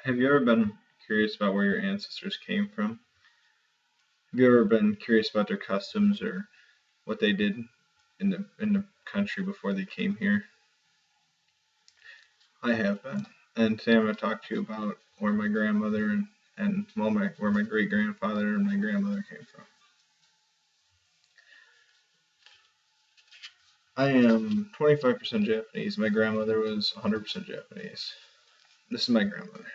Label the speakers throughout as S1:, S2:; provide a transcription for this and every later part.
S1: Have you ever been curious about where your ancestors came from? Have you ever been curious about their customs or what they did in the country before they came here? I have been, and today I'm going to talk to you about where my grandmother and well, where my great grandfather and my grandmother came from. I am 25% Japanese. My grandmother was 100% Japanese. This is my grandmother.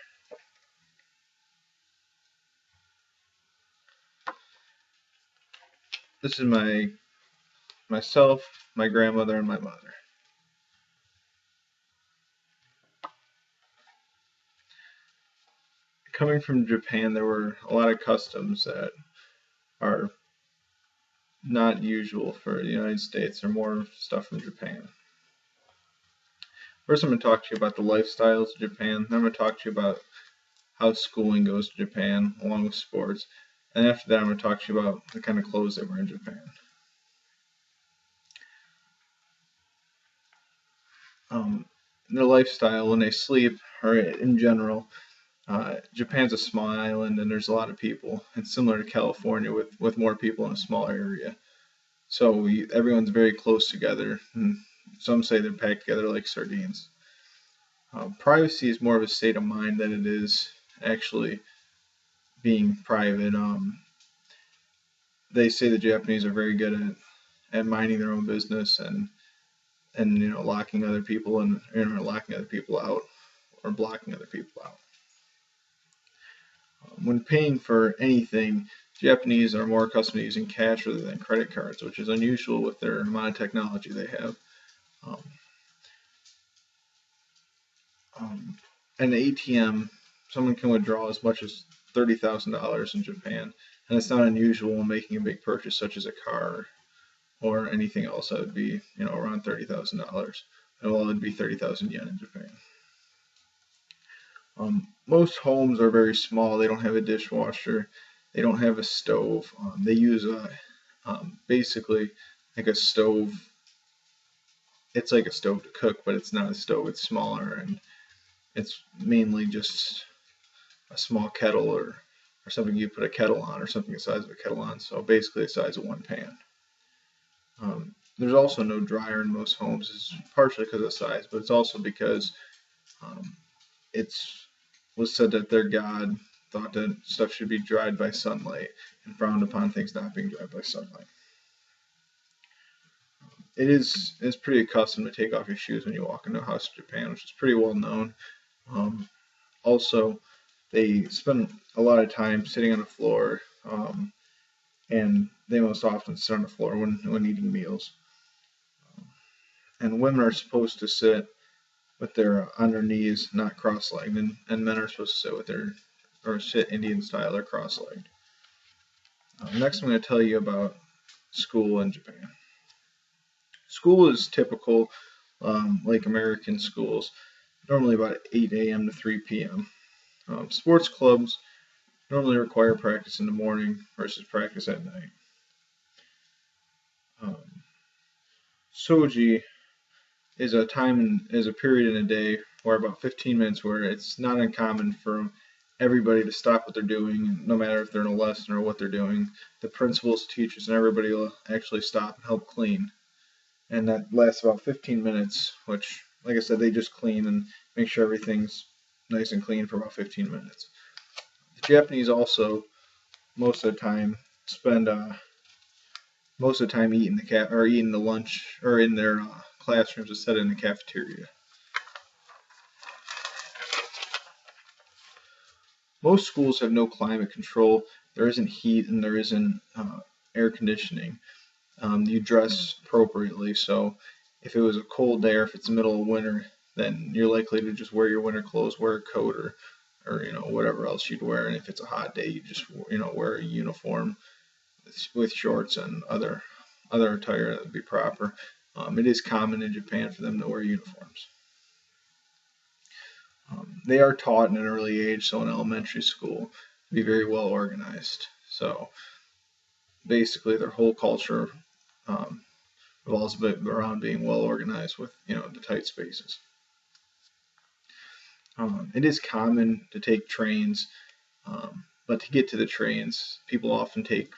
S1: This is myself, my grandmother, and my mother. Coming from Japan, there were a lot of customs that are not usual for the United States or more stuff from Japan. First, I'm going to talk to you about the lifestyles of Japan. Then I'm going to talk to you about how schooling goes to Japan along with sports. And after that, I'm going to talk to you about the kind of clothes they wear in Japan. Their lifestyle when they sleep, or in general, Japan's a small island and there's a lot of people. It's similar to California with more people in a small area. So everyone's very close together. And some say they're packed together like sardines. Privacy is more of a state of mind than it is actually being private. They say the Japanese are very good at minding their own business and locking other people in or locking other people out or blocking other people out. When paying for anything, Japanese are more accustomed to using cash rather than credit cards, which is unusual with their amount of technology they have. Um, an ATM, someone can withdraw as much as $30,000 in Japan, and it's not unusual when making a big purchase such as a car or anything else that would be around $30,000. Well, it would be 30,000 yen in Japan. Most homes are very small. They don't have a dishwasher. They don't have a stove. They use basically like a stove. It's like a stove to cook, but it's not a stove. It's smaller, and it's mainly just a small kettle or something you put a kettle on or something the size of a kettle on. So basically the size of one pan. There's also no dryer in most homes. It's partially because of size, but it's also because it's was said that their god thought that stuff should be dried by sunlight and frowned upon things not being dried by sunlight. It's pretty accustomed to take off your shoes when you walk into a house in Japan, which is pretty well known. Also, they spend a lot of time sitting on the floor, and they most often sit on the floor when eating meals. And women are supposed to sit with their on their knees, not cross-legged, and men are supposed to sit with their or sit Indian style or cross-legged. Next, I'm going to tell you about school in Japan. School is typical, like American schools, normally about 8 a.m. to 3 p.m. Sports clubs normally require practice in the morning versus practice at night. Soji is a period in a day where about 15 minutes where it's not uncommon for everybody to stop what they're doing, no matter if they're in a lesson or what they're doing. The principals, teachers, and everybody will actually stop and help clean. And that lasts about 15 minutes, which, like I said, they just clean and make sure everything's nice and clean for about 15 minutes. The Japanese also, most of the time, spend most of the time eating the lunch or in their classrooms instead of in the cafeteria. Most schools have no climate control. There isn't heat and there isn't air conditioning. You dress appropriately. So if it was a cold day or if it's the middle of winter, then you're likely to just wear your winter clothes, wear a coat or whatever else you'd wear. And if it's a hot day, you just wear a uniform with shorts and other attire that would be proper. It is common in Japan for them to wear uniforms. They are taught in an early age, so in elementary school, to be very well organized. So basically, their whole culture revolves around being well organized with the tight spaces. It is common to take trains, but to get to the trains, people often take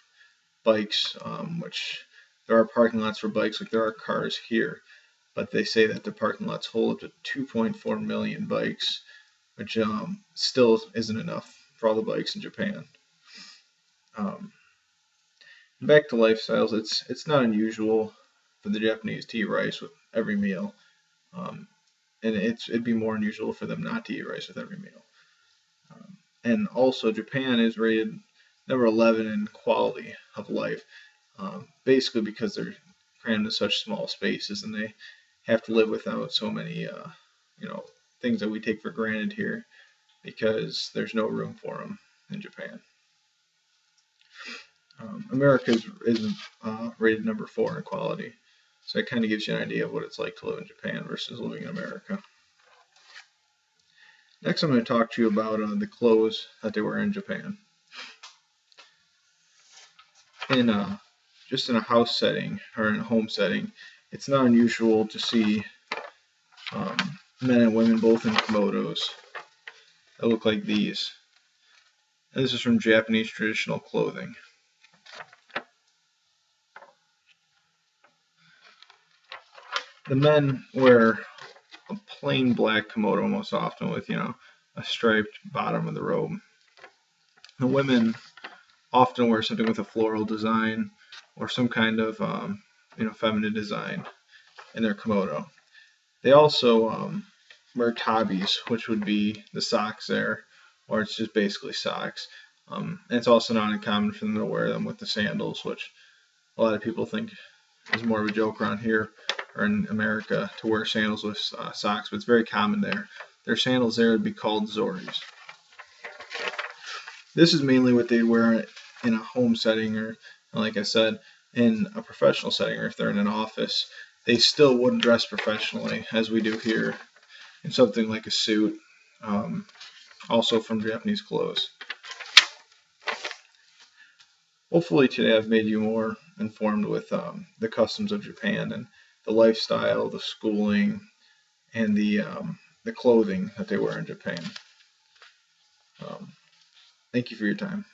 S1: bikes, which there are parking lots for bikes like there are cars here, but they say that the parking lots hold up to 2.4 million bikes, which still isn't enough for all the bikes in Japan. Um, Back to lifestyles, it's not unusual for the Japanese to eat rice with every meal, um, and it'd be more unusual for them not to eat rice with every meal. And also, Japan is rated number 11 in quality of life, basically because they're crammed in such small spaces and they have to live without so many, things that we take for granted here because there's no room for them in Japan. America is rated number 4 in quality, so it kind of gives you an idea of what it's like to live in Japan versus living in America. Next, I'm going to talk to you about the clothes that they wear in Japan. Just in a house setting or in a home setting, it's not unusual to see men and women both in kimonos that look like these. And this is from Japanese traditional clothing. The men wear a plain black kimono most often with, a striped bottom of the robe. The women often wear something with a floral design or some kind of, feminine design in their kimono. They also wear tabis, which would be the socks there, or it's just basically socks. And it's also not uncommon for them to wear them with the sandals, which a lot of people think is more of a joke around here or in America to wear sandals with socks, but it's very common there. Their sandals there would be called zoris. This is mainly what they'd wear in a home setting or, like I said, in a professional setting, or if they're in an office. They still wouldn't dress professionally as we do here in something like a suit, also from Japanese clothes. Hopefully today I've made you more informed with the customs of Japan and the lifestyle, the schooling, and the clothing that they wear in Japan. Thank you for your time.